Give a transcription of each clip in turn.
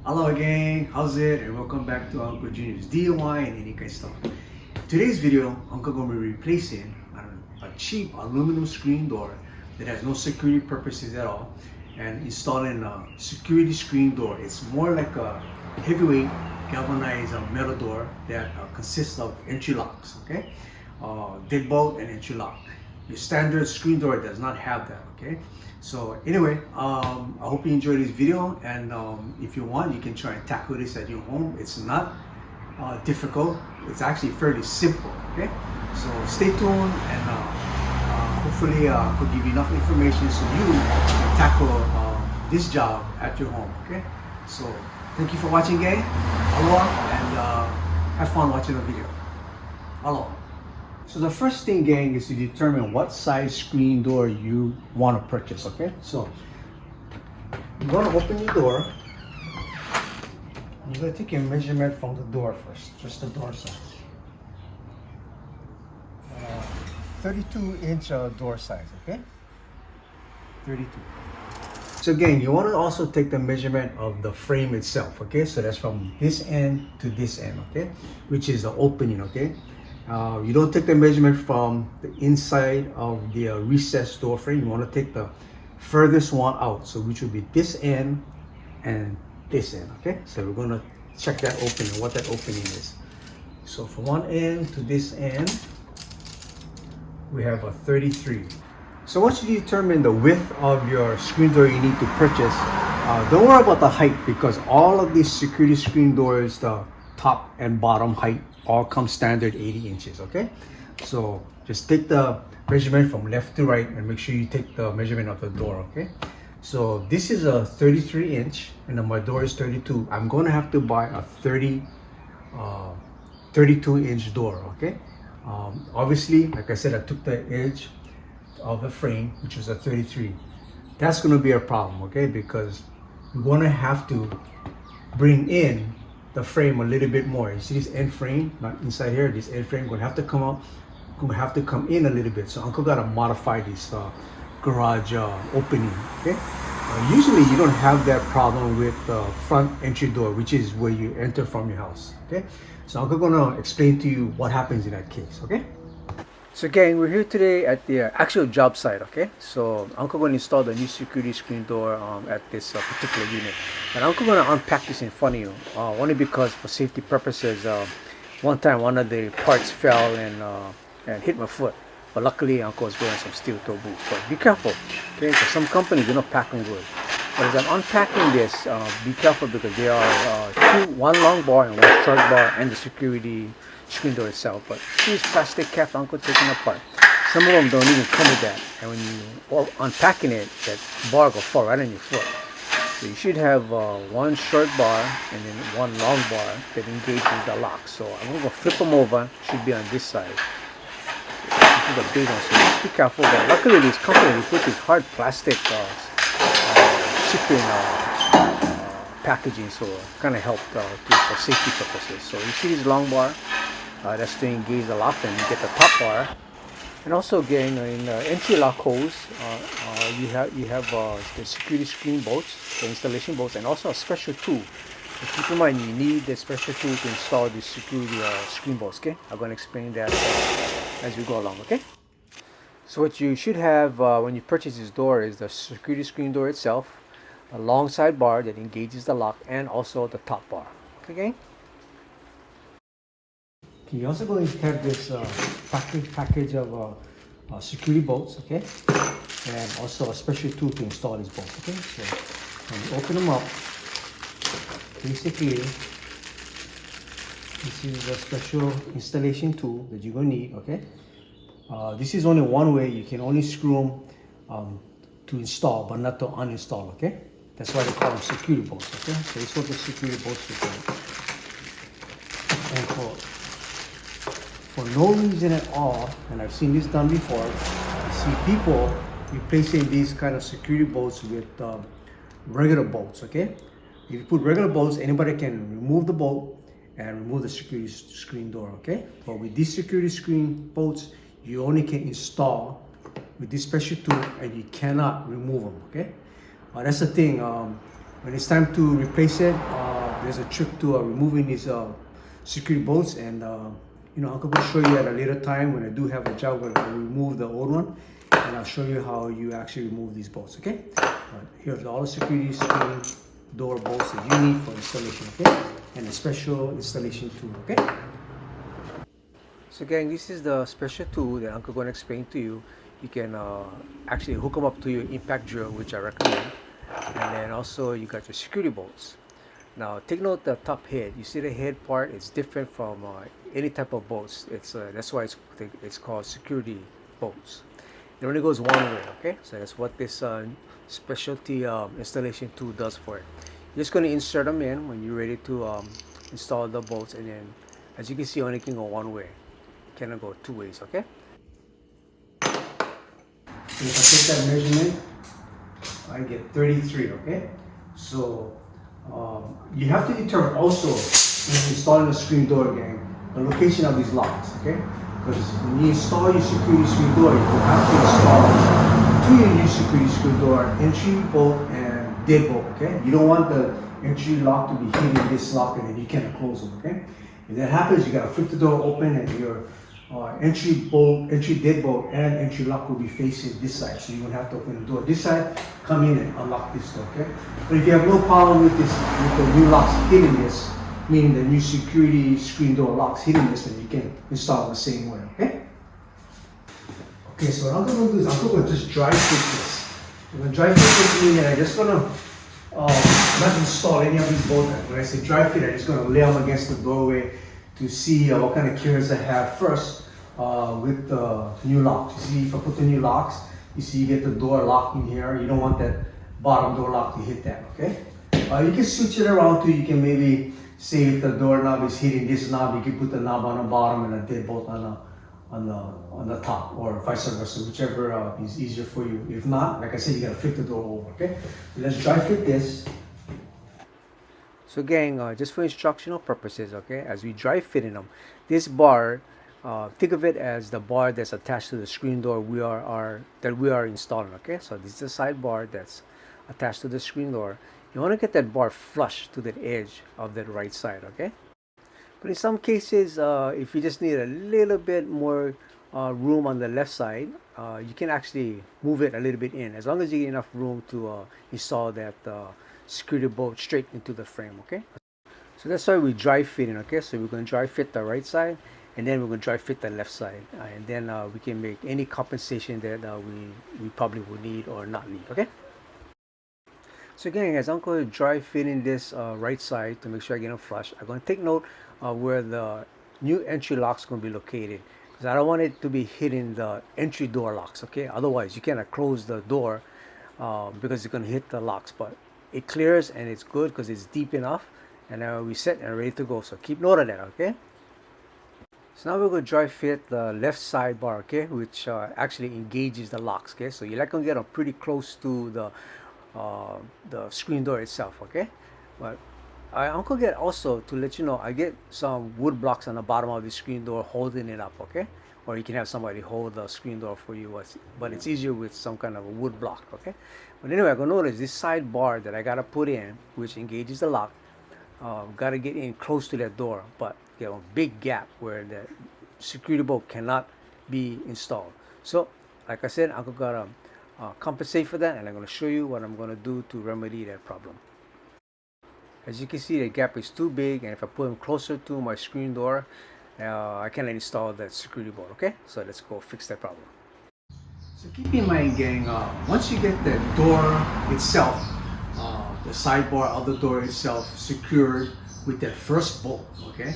Hello gang, how's it? And welcome back to Uncle Junior's DIY and any kind of stuff. Today's video, Uncle gonna be replacing a cheap aluminum screen door that has no security purposes at all and installing a security screen door. It's more like a heavyweight galvanized metal door that consists of entry locks, okay? Deadbolt and entry lock. Your standard screen door does not have that, okay? So anyway, I hope you enjoyed this video, and if you want, you can try and tackle this at your home. It's not difficult. It's actually fairly simple, okay? So stay tuned, and hopefully I could give you enough information so you can tackle this job at your home, okay? So thank you for watching, gang. Aloha, and have fun watching the video. Aloha. So the first thing, gang, is to determine what size screen door you want to purchase, okay? So you're going to open your door. You're going to take your measurement from the door first, just the door size. 32-inch door size, okay? 32. So again, you want to also take the measurement of the frame itself, okay? So that's from this end to this end, okay? Which is the opening, okay? You don't take the measurement from the inside of the recessed door frame. You want to take the furthest one out, so which would be this end and this end, okay? So we're going to check that opening, what that opening is. So from one end to this end, we have a 33. So once you determine the width of your screen door you need to purchase, don't worry about the height, because all of these security screen doors, the top and bottom height all come standard 80 inches, okay? So just take the measurement from left to right and make sure you take the measurement of the door, okay? So this is a 33 inch and then my door is 32. I'm going to have to buy a 32 inch door, okay? Obviously, like I said, I took the edge of the frame, which was a 33. That's going to be a problem, okay? Because we're going to have to bring in the frame a little bit more. You see this end frame, not inside here, this end frame going to have to come out, going to have to come in a little bit. So Uncle got to modify this garage opening, okay? Usually you don't have that problem with the front entry door, which is where you enter from your house, okay? So Uncle gonna explain to you what happens in that case, okay? So gang, we're here today at the actual job site, okay? So Uncle gonna install the new security screen door at this particular unit. And Uncle gonna unpack this in front of you, only because for safety purposes, one time one of the parts fell and hit my foot. But luckily Uncle was wearing some steel toe boots. But be careful, okay? Because some companies do not pack them good. But as I'm unpacking this, be careful, because there are one long bar and one short bar and the security screen door itself. But these plastic caps Uncle taking apart. Some of them don't even come with that. And when you unpacking it, that bar will fall right on your foot. So you should have one short bar and then one long bar that engages the lock. So I'm going to flip them over. Should be on this side. This is a big one, so just be careful. But luckily this company put this hard plastic shipping packaging, so kind of helped for safety purposes. So you see this long bar, that's to engage the lock, and you get the top bar. And also again, in entry lock holes, you have the security screen bolts, the installation bolts, and also a special tool. So keep in mind, you need the special tool to install the security screen bolts, okay? I'm going to explain that as we go along, okay? So what you should have when you purchase this door is the security screen door itself, a long side bar that engages the lock, and also the top bar, okay gang? Okay, you're also going to have this package of security bolts, okay? And also a special tool to install these bolts, okay? So when you open them up, basically this is a special installation tool that you're going to need, okay? This is only one way. You can only screw them to install, but not to uninstall, okay? That's why they call them security bolts, okay? So this is what the security bolts are doing. And for no reason at all, and I've seen this done before, I see people replacing these kind of security bolts with regular bolts, okay? If you put regular bolts, anybody can remove the bolt and remove the security screen door, okay? But with these security screen bolts, you only can install with this special tool and you cannot remove them, okay? That's the thing. When it's time to replace it, there's a trick to removing these security bolts, and Uncle will show you at a later time when I do have a job where I remove the old one, and I'll show you how you actually remove these bolts, okay? But here's all the security screen door bolts that you need for installation, okay? And a special installation tool, okay? So again, this is the special tool that Uncle going to explain to you. You can actually hook them up to your impact drill, which I recommend. And then also you got your security bolts. Now take note the top head. You see the head part, it's different from any type of bolts. That's why it's called security bolts. It only goes one way, okay? So that's what this specialty installation tool does for it. You're just going to insert them in when you're ready to install the bolts, and then as you can see, only can go one way. Cannot go two ways, okay? So if I take that measurement, I get 33, okay? So you have to determine also when installing a screen door again, the location of these locks, okay? Because when you install your security screen door, you will have to install two of your security screen door, entry bolt and dead bolt, okay? You don't want the entry lock to be hitting this lock and then you cannot close them, okay? If that happens, you gotta flip the door open and your entry dead bolt and entry lock will be facing this side, so you won't have to open the door this side, come in and unlock this door, okay? But if you have no problem with this, with the new locks hitting this, meaning the new security screen door locks hitting this, then you can install it the same way, okay? Okay, so what I'm going to do is I'm going to just dry fit this. I'm going to dry fit this meaning I'm just going to not install any of these bolts. When I say dry fit, I'm just going to lay them against the doorway to see what kind of clearance I have first with the new locks. You see, if I put the new locks, you see you get the door locked in here. You don't want that bottom door lock to hit that, okay? You can switch it around too. You can maybe say if the doorknob is hitting this knob, you can put the knob on the bottom and a deadbolt on the top, or vice versa, whichever is easier for you. If not, like I said, you gotta flip the door over, okay? So let's dry fit this. So gang, just for instructional purposes, okay, as we dry fitting them, this bar, think of it as the bar that's attached to the screen door we are installing, okay? So this is a side bar that's attached to the screen door. You want to get that bar flush to the edge of that right side, okay? But in some cases, if you just need a little bit more room on the left side, you can actually move it a little bit in, as long as you get enough room to install that security bolt straight into the frame, okay? So that's why we dry fitting, okay? So we're going to dry fit the right side, and then we're going to dry fit the left side, and then we can make any compensation that we probably will need or not need, okay? So again, guys, I'm going to dry fitting this right side to make sure I get them flush. I'm going to take note where the new entry lock is going to be located, because I don't want it to be hitting the entry door locks, okay? Otherwise, you cannot close the door because it's going to hit the locks. But it clears and it's good because it's deep enough, and now we set and ready to go. So keep note of that, okay? So now we're going to dry fit the left sidebar, okay, which actually engages the locks, okay? So you're not going to get them pretty close to the screen door itself, okay? But I'm going to get also, to let you know, I get some wood blocks on the bottom of the screen door holding it up, okay? Or you can have somebody hold the screen door for you, but it's easier with some kind of a wood block, okay? But anyway, I'm going to notice this side bar that I got to put in, which engages the lock, got to get in close to that door, but you know, big gap where the security bolt cannot be installed. So, like I said, I'm going to compensate for that, and I'm going to show you what I'm going to do to remedy that problem. As you can see, the gap is too big, and if I put them closer to my screen door, I cannot install that security bolt, okay? So let's go fix that problem. So keep in mind, gang, once you get the door itself, the sidebar of the door itself secured with that first bolt, okay?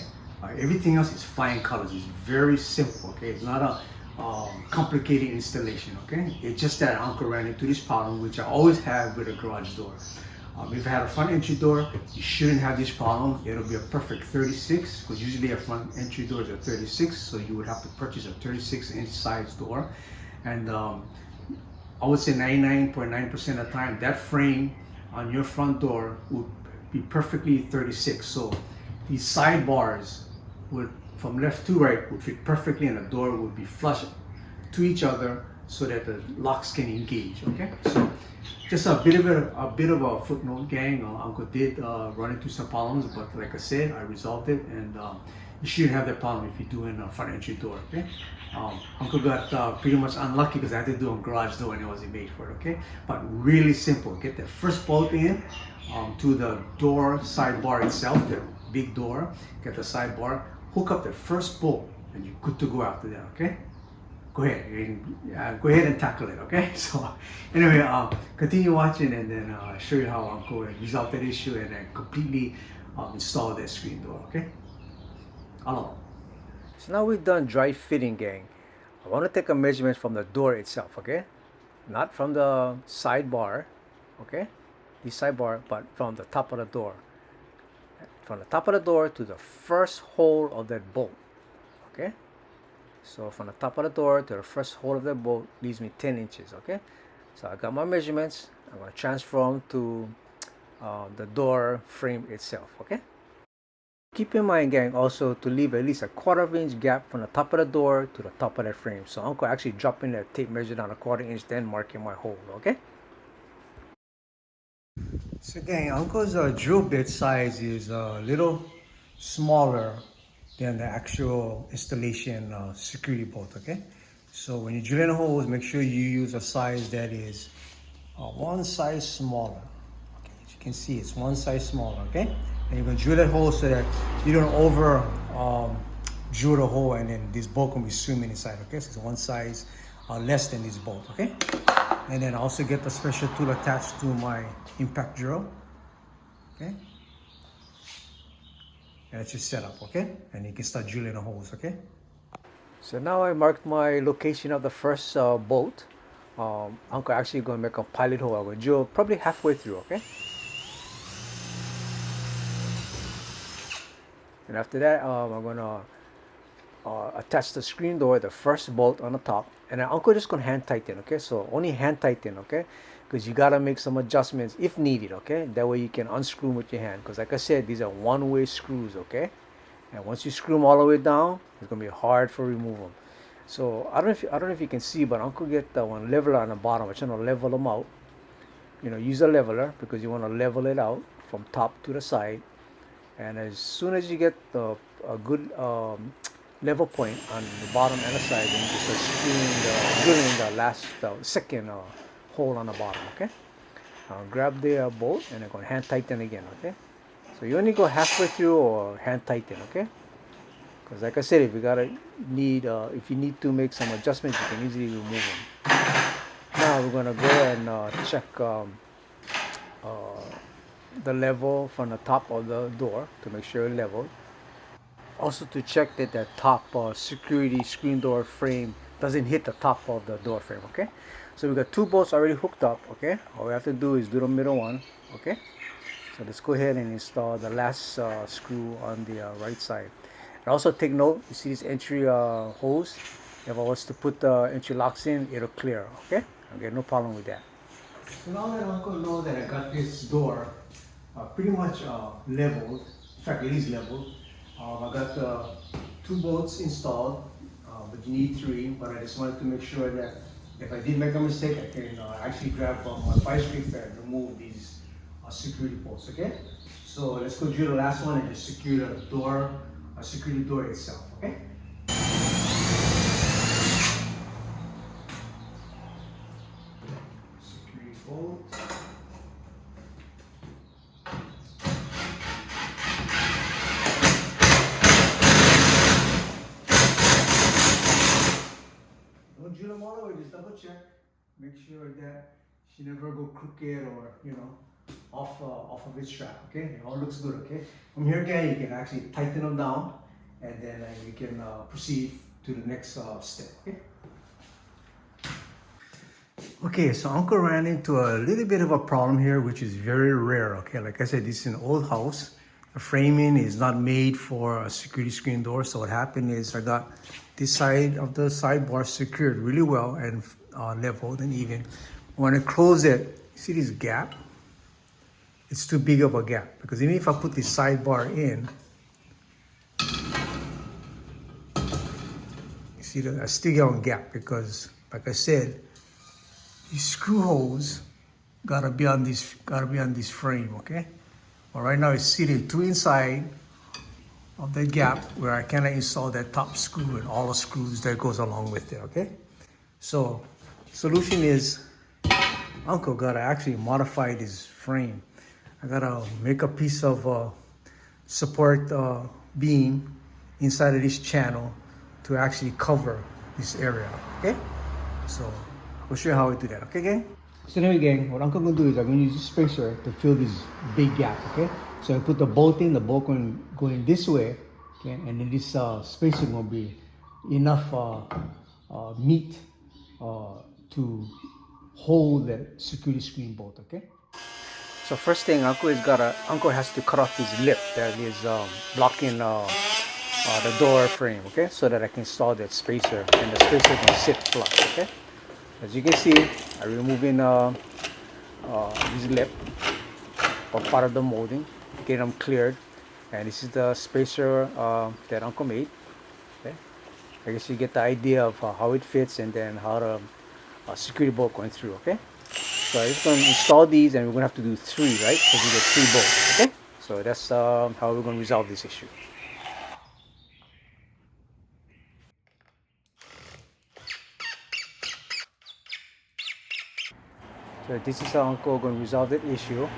Everything else is flying colors. It's very simple, okay? It's not a complicated installation, okay? It's just that Uncle ran into this problem, which I always have with a garage door. If I had a front entry door, you shouldn't have this problem. It'll be a perfect 36, because usually a front entry door is a 36, so you would have to purchase a 36-inch size door. And I would say 99.9% of the time, that frame on your front door would be perfectly 36. So these sidebars would, from left to right, would fit perfectly, and the door would be flush to each other, so that the locks can engage. Okay, so just a bit of a footnote, gang. Uncle did run into some problems, but like I said, I resolved it, and you shouldn't have that problem if you're doing a front entry door. Okay, Uncle got pretty much unlucky because I had to do a garage door and it wasn't made for it. Okay, but really simple. Get the first bolt in to the door sidebar itself, the big door. Get the sidebar, hook up the first bolt, and you're good to go after that. Okay. Go ahead and tackle it, okay? So anyway, continue watching, and then I'll show you how Uncle resolved that issue and then completely install that screen door, okay? Hello. So now we've done dry fitting, gang. I want to take a measurement from the door itself, okay? Not from the sidebar, okay? The sidebar, but from the top of the door. From the top of the door to the first hole of that bolt, okay? So from the top of the door to the first hole of the bolt leaves me 10 inches, okay? So I got my measurements. I'm going to transform to the door frame itself, okay? Keep in mind, gang, also to leave at least a 1/4 inch gap from the top of the door to the top of that frame. So I'm going to actually drop in that tape measure down a 1/4 inch, then marking my hole, okay? So gang, Uncle's drill bit size is a little smaller than the actual installation security bolt, okay? So when you're drilling holes, make sure you use a size that is one size smaller. Okay, as you can see, it's one size smaller, okay? And you're gonna drill that hole so that you don't over drill the hole and then this bolt can be swimming inside, okay? So it's one size less than this bolt, okay? And then I also get the special tool attached to my impact drill, okay? And that's your setup, okay? And you can start drilling the holes, okay? So now I marked my location of the first bolt. Uncle actually going to make a pilot hole. I'm going to drill probably halfway through, okay? And after that, I'm going to attach the screen door, the first bolt on the top. And then Uncle just going to hand tighten, okay? So only hand tighten, okay? Because you got to make some adjustments if needed, okay? That way you can unscrew them with your hand. Because like I said, these are one-way screws, okay? And once you screw them all the way down, it's going to be hard for remove them. So I don't know if you can see, but Uncle get the one leveler on the bottom. I'm trying to level them out. You know, use a leveler because you want to level it out from top to the side. And as soon as you get a good level point on the bottom and the side, then you just start drilling the second hole on the bottom, okay? Grab the bolt and I'm going to hand tighten again, okay? So you only go halfway through or hand tighten, okay? Because like I said, if you need to make some adjustments, you can easily remove them. Now we're going to go and check the level from the top of the door to make sure it's leveled. Also to check that the top security screen door frame doesn't hit the top of the door frame, okay? So we got two bolts already hooked up, okay? All we have to do is do the middle one, okay? So let's go ahead and install the last screw on the right side. And also take note, you see this entry hose? If I was to put the entry locks in, it'll clear, okay? Okay, no problem with that. So now that Uncle knows that I got this door pretty much leveled, in fact it is leveled, I got the two bolts installed, but you need three, but I just wanted to make sure that if I did make a mistake, I can actually grab my 5-string thread and remove these security bolts, okay? So let's go drill the last one and just secure the door, security door itself, okay? Security bolt. Don't drill them all the way, just double check. Make sure that she never go crooked or, you know, off of its track, okay? It all looks good, okay? From here again, you can actually tighten them down and then you can proceed to the next step, okay? Okay, so Uncle ran into a little bit of a problem here, which is very rare, okay? Like I said, this is an old house. The framing is not made for a security screen door. So what happened is I got this side of the sidebar secured really well and leveled and even. When I close it, see this gap? It's too big of a gap because even if I put this sidebar in, you see that I still get a gap because like I said, these screw holes gotta be on this frame, okay? But right now it's sitting two inside of the gap where I cannot install that top screw and all the screws that goes along with it, okay? So solution is Uncle gotta actually modify this frame. I gotta make a piece of support beam inside of this channel to actually cover this area, okay? So I'll show you how I do that, okay gang? So anyway gang, what Uncle gonna do is I'm gonna use this spacer to fill this big gap, okay? So I put the bolt in, the bolt going this way, okay? And then this spacer gonna be enough meat to hold the security screen bolt, okay? So first thing, Uncle has to cut off this lip that is blocking the door frame, okay? So that I can install that spacer, and the spacer can sit flush, okay? As you can see, I'm removing this lip or part of the molding, get them cleared, and this is the spacer that Uncle made. Okay, I guess you get the idea of how it fits and then how the security bolt going through. Okay, so I'm just going to install these, and we're going to have to do 3, right? Because we get 3 bolts. Okay, so that's how we're going to resolve this issue. So this is how Uncle going to resolve that issue.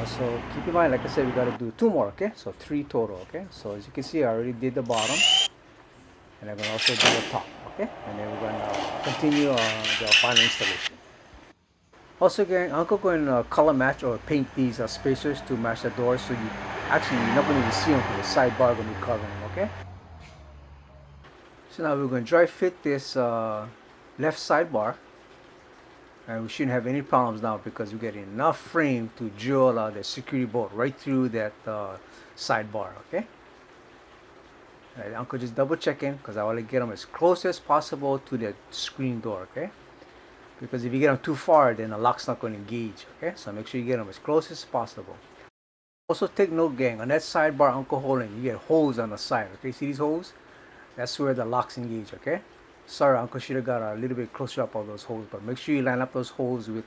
So keep in mind, like I said, we got to do 2 more, okay? So 3 total, okay? So as you can see, I already did the bottom, and I'm going to also do the top, okay? And then we're going to continue the final installation. Also, again, Uncle going to color match or paint these spacers to match the doors, so you're not going to even see them because the sidebar going to be covering them, okay? So now we're going to dry fit this left sidebar. And we shouldn't have any problems now because we get enough frame to drill the security bolt right through that sidebar, okay? Right, Uncle just double checking because I want to get them as close as possible to the screen door, okay? Because if you get them too far, then the lock's not going to engage, okay? So make sure you get them as close as possible. Also take note, gang, on that sidebar Uncle holding, you get holes on the side, okay? See these holes? That's where the locks engage, okay? Sorry, Uncle should have got a little bit closer up of those holes, but make sure you line up those holes with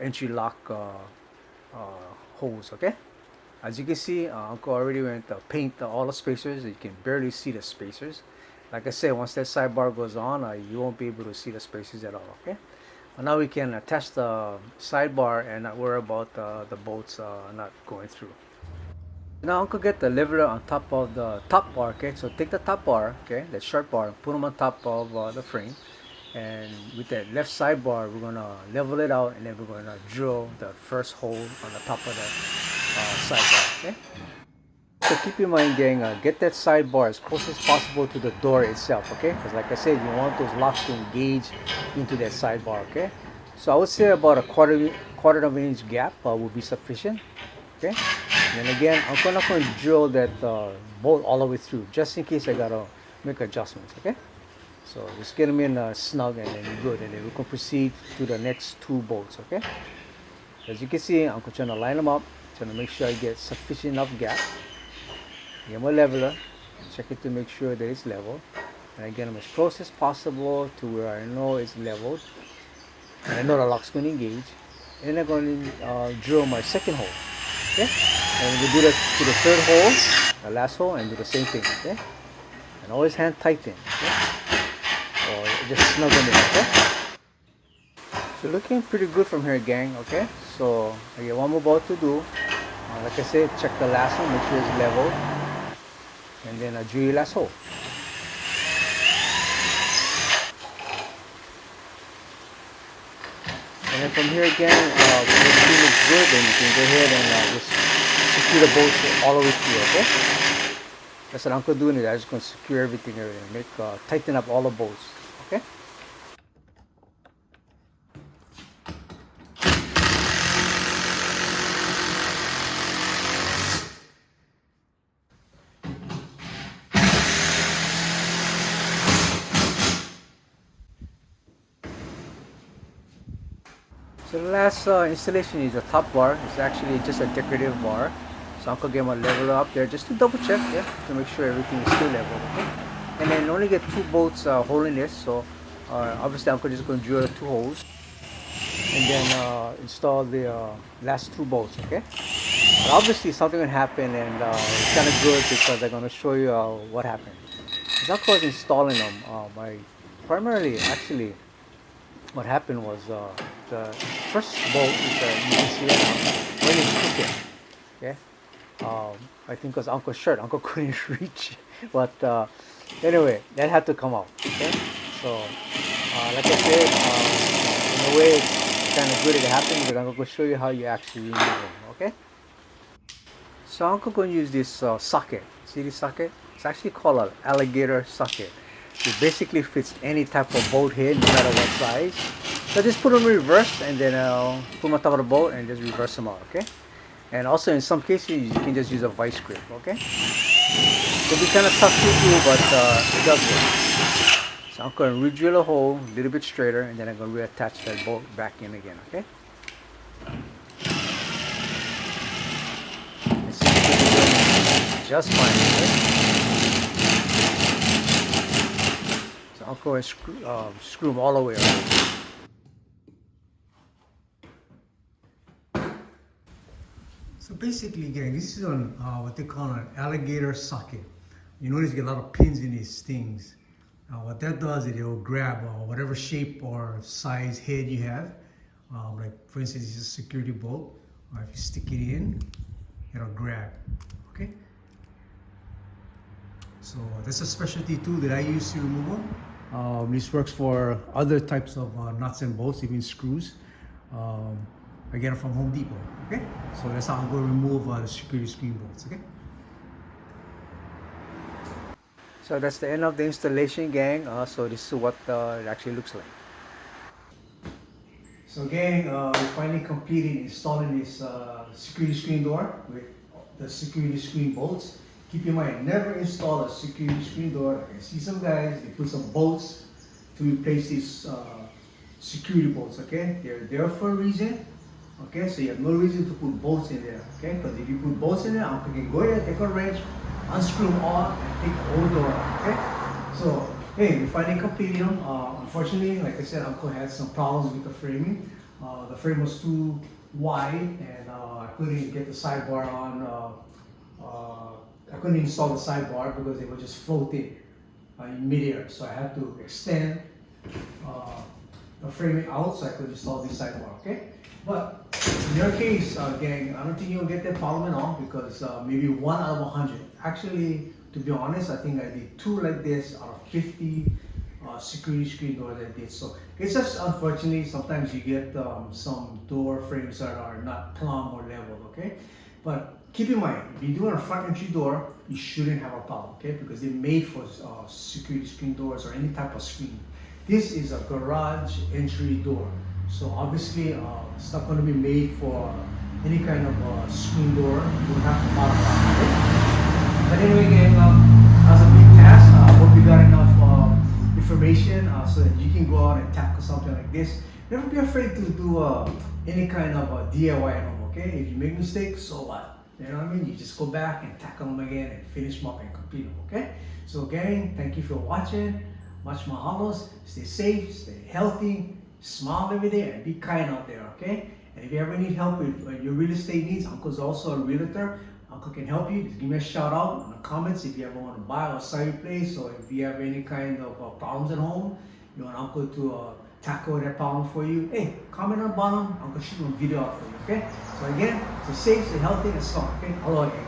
entry lock holes, okay? As you can see, Uncle already went to paint all the spacers. You can barely see the spacers. Like I said, once that sidebar goes on, you won't be able to see the spacers at all, okay? But now we can attach the sidebar and not worry about the bolts not going through. Now Uncle get the leveler on top of the top bar, okay? So take the top bar, okay, that short bar, put them on top of the frame, and with that left sidebar, we're gonna level it out, and then we're gonna drill the first hole on the top of that sidebar, okay? So keep in mind, gang, get that sidebar as close as possible to the door itself, okay? Because like I said, you want those locks to engage into that sidebar, okay? So I would say about a quarter of an inch gap will be sufficient, okay? And then again, I'm not going to drill that bolt all the way through, just in case I gotta make adjustments, okay? So just get them in snug and then good, and then we can proceed to the next 2 bolts, okay? As you can see, I'm trying to line them up, trying to make sure I get sufficient enough gap. Get my leveler, check it to make sure that it's level, and I get them as close as possible to where I know it's leveled, and I know the lock's going to engage. And then I'm going to drill my second hole, okay? And we do that to the 3rd hole, the last hole, and do the same thing, okay? And always hand tighten, okay? Or just snug them in, okay? So looking pretty good from here, gang, okay? So I got one more bolt to do. Like I said, check the last one, make sure it's level, and then drill your last hole. And then from here again, when everything looks good, then you can go ahead and just secure the bolts all the way through, okay? That's what Uncle doing is I'm just going to secure everything here and make tighten up all the bolts, okay? So the last installation is a top bar. It's actually just a decorative bar. So Uncle gave my level up there just to double check, yeah, to make sure everything is still level, okay? And then only get 2 bolts holding this, so Obviously, Uncle just going to drill the 2 holes and then install the last 2 bolts, okay? But obviously, something will happen, and it's kind of good because I'm going to show you what happened. As I was installing them, primarily, actually, what happened was the first bolt, which you can see right now, when it's cooking, okay? I think because Uncle's shirt, Uncle couldn't reach, but anyway, that had to come out, okay? So, like I said, in a way, it's kind of good it happened because I'm going to show you how you actually remove them, okay? So I'm going to use this socket. See this socket? It's actually called an alligator socket. It basically fits any type of boat head, no matter what size. So just put them in reverse and then put them on top of the boat and just reverse them out, okay? And also in some cases you can just use a vice grip, okay? It'll be kind of tough to do, but it does work. So I'm going to re-drill a hole a little bit straighter and then I'm going to reattach that bolt back in again, okay? And see if it's doing just fine, okay? So I'm going to screw them all the way around. So basically, again, this is on what they call an alligator socket. You notice you get a lot of pins in these things. What that does is it will grab whatever shape or size head you have. Like for instance, this is a security bolt. If you stick it in, it'll grab. Okay. So that's a specialty tool that I use to remove them. This works for other types of nuts and bolts, even screws. I get it from Home Depot, okay? So that's how I'm going to remove the security screen bolts, okay? So that's the end of the installation, gang. So this is what it actually looks like. So gang, we finally completed installing this security screen door with the security screen bolts. Keep in mind, never install a security screen door. I see some guys, they put some bolts to replace these security bolts, okay? They're there for a reason. Okay, so you have no reason to put bolts in there, okay? Because if you put bolts in there, Uncle can go ahead, take a wrench, unscrew them all, and take the whole door out, okay? So, hey, we finally completed them. Unfortunately, like I said, Uncle had some problems with the framing. The frame was too wide, and I couldn't get the sidebar on. I couldn't install the sidebar because it was just floating in midair. So I had to extend the framing out so I could install this sidebar, okay? But in your case, gang, I don't think you'll get that problem at all because maybe 1 out of 100. Actually, to be honest, I think I did 2 like this out of 50 security screen doors I did. So it's just unfortunately sometimes you get some door frames that are not plumb or level, okay? But keep in mind, if you're doing a front entry door, you shouldn't have a problem, okay? Because they're made for security screen doors or any type of screen. This is a garage entry door. So obviously, it's not going to be made for any kind of screen door. You will have to modify it. Okay? But anyway, again, that was a big task. I hope you got enough information so that you can go out and tackle something like this. Never be afraid to do any kind of DIY at home. Okay? If you make mistakes, so what? You know what I mean? You just go back and tackle them again and finish them up and complete them. Okay? So, gang, thank you for watching. Much mahalos. Stay safe. Stay healthy. Smile every day and be kind out there, okay? And if you ever need help with your real estate needs, Uncle's also a realtor. Uncle can help you. Just give me a shout out in the comments if you ever want to buy or sell your place, or if you have any kind of problems at home, you want Uncle to tackle that problem for you. Hey, comment on the bottom. Uncle shoot a video out for you, okay? So again, stay safe, stay healthy, and strong, okay? Aloha, gang.